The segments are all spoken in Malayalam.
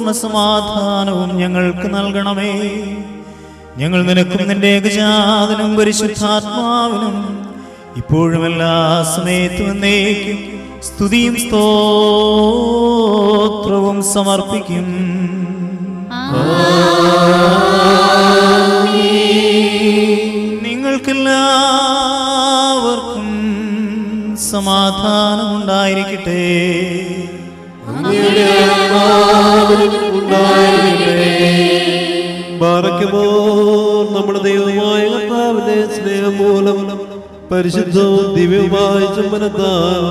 പൂർണ്ണ സമാധാനവും ഞങ്ങൾക്ക് നൽകണമേ. ഞങ്ങൾ നിനക്കും നിന്റെ ഏകജാതനും പരിശുദ്ധാത്മാവിനും ഇപ്പോഴും എല്ലാ സമയത്തും എന്നേക്കും സ്തുതിയും സ്തോത്രവും സമർപ്പിക്കും. നിങ്ങൾക്കെല്ലാവർക്കും സമാധാനം ഉണ്ടായിരിക്കട്ടെ. നമ്മുടെ ദൈവമായ കർത്താവിന്റെ സ്നേഹം മൂലം പരിശുദ്ധവും ദിവ്യവുമായ ചുംബനത്താൽ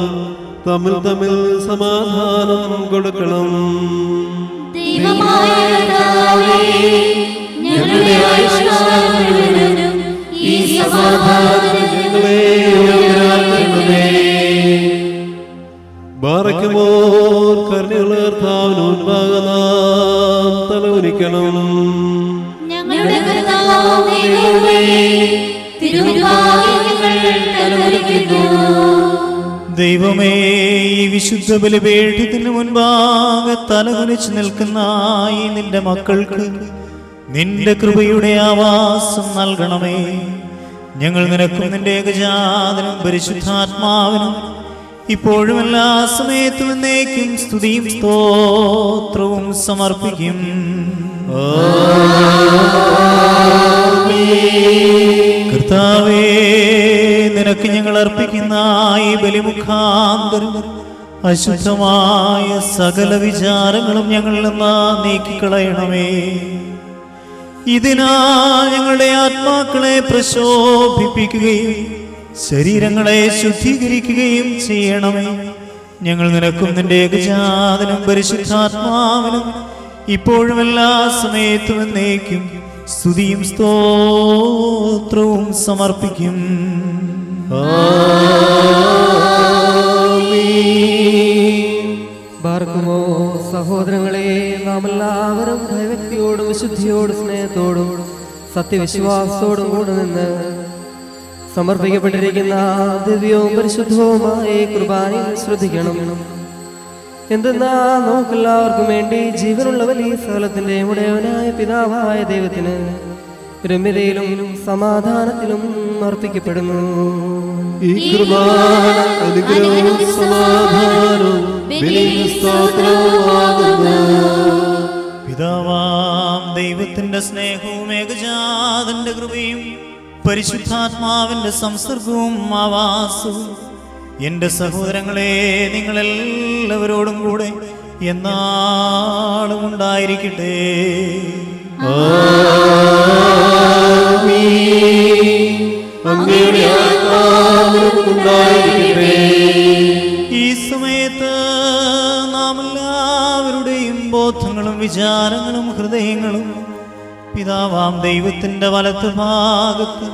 തമ്മിൽ തമ്മിൽ സമാധാനം കൊടുക്കണം. ബാറയ്ക്കുമോ കരുണയുള്ള കർത്താവിന് മുൻപാകെ നാം തലകുനിക്കണം. ദൈവമേ, ഈ വിശുദ്ധ ബലിപീഠത്തിന് മുൻപാകെ തലകുനിച്ച് നിൽക്കുന്ന ഈ നിന്റെ മക്കൾക്ക് നിന്റെ കൃപയുടെ ആവാസം നൽകണമേ. ഞങ്ങൾ നിനക്കും നിന്റെ ഏകജാതനും പരിശുദ്ധാത്മാവിനും ഇപ്പോഴും എല്ലാ സമയത്തും എന്നേക്കും സ്തുതിയും സ്തോത്രവും സമർപ്പിക്കും. കർത്താവേ, നിനക്ക് ഞങ്ങൾ അർപ്പിക്കുന്ന ഈ ബലിമുഖാന്തരം അശുദ്ധമായ സകല വിചാരങ്ങളും ഞങ്ങളിൽ നിന്ന് നീക്കിക്കളയണമേ. ഇതിനാൽ ഞങ്ങളുടെ ആത്മാക്കളെ പ്രശോഭിപ്പിക്കുകയും ശരീരങ്ങളെ ശുദ്ധീകരിക്കുകയും ചെയ്യണമേ. ഞങ്ങൾ നിനക്കും നിന്റെ ഏകജാതനും പരിശുദ്ധാത്മാവിനും ഇപ്പോഴും എല്ലാ സമയത്തും എന്നേക്കും സ്തുതിയും സ്തോത്രവും സമർപ്പിക്കും. ബാർക്കുമോ സഹോദരങ്ങളെ, നാം എല്ലാവരും ഭയഭക്തിയോടും വിശുദ്ധിയോടും സ്നേഹത്തോടും സത്യവിശ്വാസത്തോടും കൂടെ നിന്ന് സമർപ്പിക്കപ്പെട്ടിരിക്കുന്ന ദിവ്യവും പരിശുദ്ധവുമായ കുർബാനയിൽ ശ്രദ്ധിക്കണം. എന്തെന്നാ നമുക്കെല്ലാവർക്കും വേണ്ടി ജീവനുള്ള വലിയ സകലത്തിന്റെ ഉടയവനായ പിതാവായ ദൈവത്തിന് രമ്യതയിലും സമാധാനത്തിലും അർപ്പിക്കപ്പെടുന്നു. ഈ കുർബാന അനുഗ്രഹവും സമാധാനവും പിതാവാം ദൈവത്തിന്റെ സ്നേഹവും ഏകജാതന്റെ കൃപയും പരിശുദ്ധാത്മാവിന്റെ സംസർഗവും ആവാസവും എന്റെ സഹോദരങ്ങളെ നിങ്ങളെല്ലാവരോടും കൂടെ എന്നാളും ഉണ്ടായിരിക്കട്ടെ. ഈ സമയത്ത് നാം എല്ലാവരുടെയും ബോധങ്ങളും വിചാരങ്ങളും ഹൃദയങ്ങളും പിതാവാം ദൈവത്തിന്റെ വലത്ത് ഭാഗത്ത്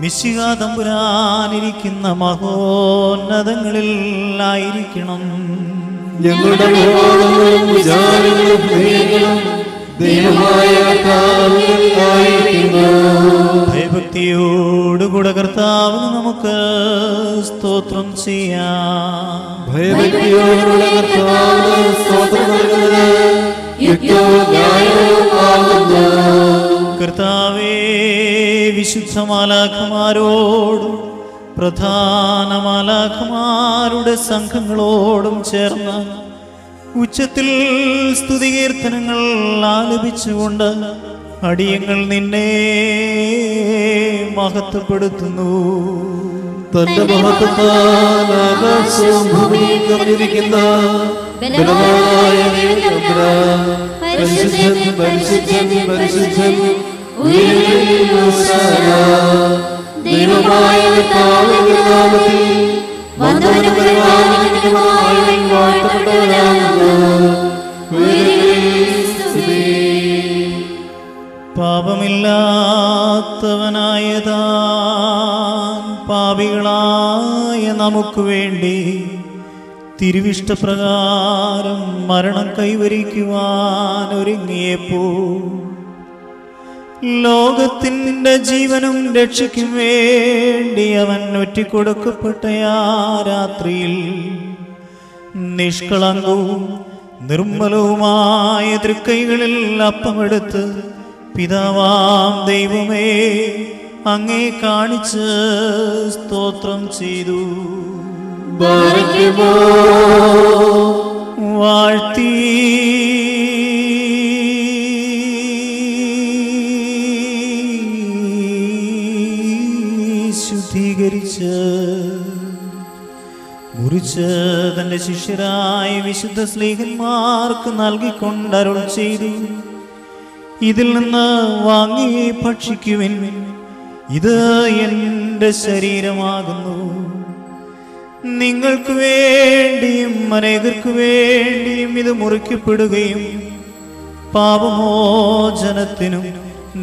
മിശിഹാ തമ്പുരാനിരിക്കുന്ന മഹോന്നതങ്ങളിൽ ആയിരിക്കണം. ഞങ്ങളുടെ ഭയഭക്തിയോടുകൂടെ കർത്താവിന് നമുക്ക് സ്തോത്രം ചെയ്യാം. ഭയഭക്തിയോടുകൂടെ കർത്താവിന് സ്തോത്രം നൽകുന്നത് യുക്തവും ന്യായവുമാകുന്നു. കർത്താവേ, വിശുദ്ധ മാലാഖമാരോടും പ്രധാന മാലാഖമാരുടെ സംഘങ്ങളോടും ചേർന്ന് ഉച്ചത്തിൽ സ്തുതികീർത്തനങ്ങൾ ആലപിച്ചുകൊണ്ട് അടിയങ്ങൾ നിന്നെ മഹത്വപ്പെടുത്തുന്നു. തന്റെ മഹത്വത്താൽ ആകാശവും ഭൂമിയും നിറഞ്ഞിരിക്കുന്ന ബലവാനായ ദൈവം പരിശുദ്ധൻ പരിശുദ്ധൻ പരിശുദ്ധൻ ഉയരങ്ങളിൽ ഹോശാന. ദൈവമായ കർത്താവിന്റെ നാമത്തിൽ വന്നവനും പരിപാലകനുമായവൻ വാഴ്ത്തപ്പെട്ടവനാകുന്നു. ഉയരങ്ങളിൽ സ്തുതി. പാപമില്ലാത്തവനായ താൻ പാപികളായ നമുക്ക് വേണ്ടി തിരുവിഷ്ടപ്രകാരം മരണം കൈവരിക്കുവാൻ ഒരുങ്ങിയപ്പോൾ ലോകത്തിൻ്റെ ജീവനും രക്ഷയ്ക്കും വേണ്ടി അവൻ ഒറ്റിക്കൊടുക്കപ്പെട്ട ആ രാത്രിയിൽ നിഷ്കളങ്കവും നിർമ്മലവുമായ തൃക്കൈകളിൽ അപ്പമെടുത്ത് പിതാവാം ദൈവമേ അങ്ങേ കാണിച്ച് സ്തോത്രം ചെയ്തു. വാഴ്ത്തി ശുദ്ധീകരിച്ച് മുറിച്ച് തന്റെ ശിഷ്യരായ വിശുദ്ധ സ്ലീഹന്മാർക്ക് നൽകിക്കൊണ്ടരുൾ ചെയ്തു. ഇതിൽ നിന്ന് വാങ്ങി ഭക്ഷിക്കുവിൻ, ഇത് എൻ്റെ ശരീരമാകുന്നു. നിങ്ങൾക്ക് വേണ്ടിയും അനേകർക്ക് വേണ്ടിയും ഇത് മുറിക്കപ്പെടുകയും പാപമോചനത്തിനും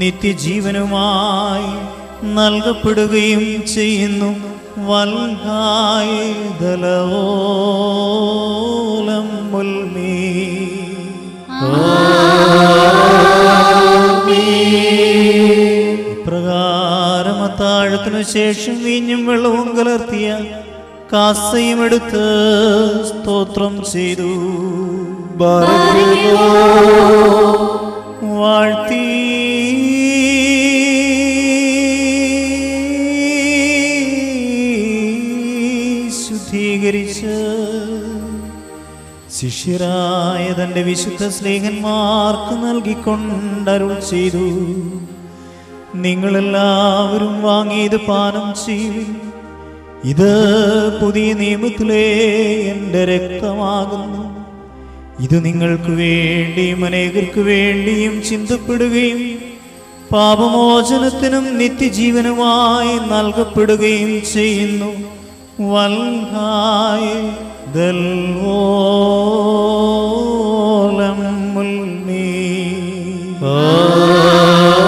നിത്യജീവനുമായി നൽകപ്പെടുകയും ചെയ്യുന്നു. വൽഹായ ദലവോലം മുൽമീ. ഇപ്രകാരം അത്താഴത്തിനു ശേഷം വീഞ്ഞും വെള്ളവും കലർത്തിയ കാസയും എടുത്ത് സ്തോത്രം ചെയ്തു. വാഴ്ത്തി ശുദ്ധീകരിച്ച് ശിഷ്യരായ തന്റെ വിശുദ്ധ സ്നേഹന്മാർക്ക് നൽകിക്കൊണ്ടരുൾ ചെയ്തു. നിങ്ങളെല്ലാവരും വാങ്ങിയത് പാനം ചെയ്യുവിൻ, ഇത് പുതിയ നിയമത്തിലെ എൻ്റെ രക്തമാകുന്നു. ഇത് നിങ്ങൾക്ക് വേണ്ടിയും അനേകർക്ക് വേണ്ടിയും ചിന്തപ്പെടുകയും പാപമോചനത്തിനും നിത്യജീവനുമായി നൽകപ്പെടുകയും ചെയ്യുന്നു. വൽഹായ ദൽവോ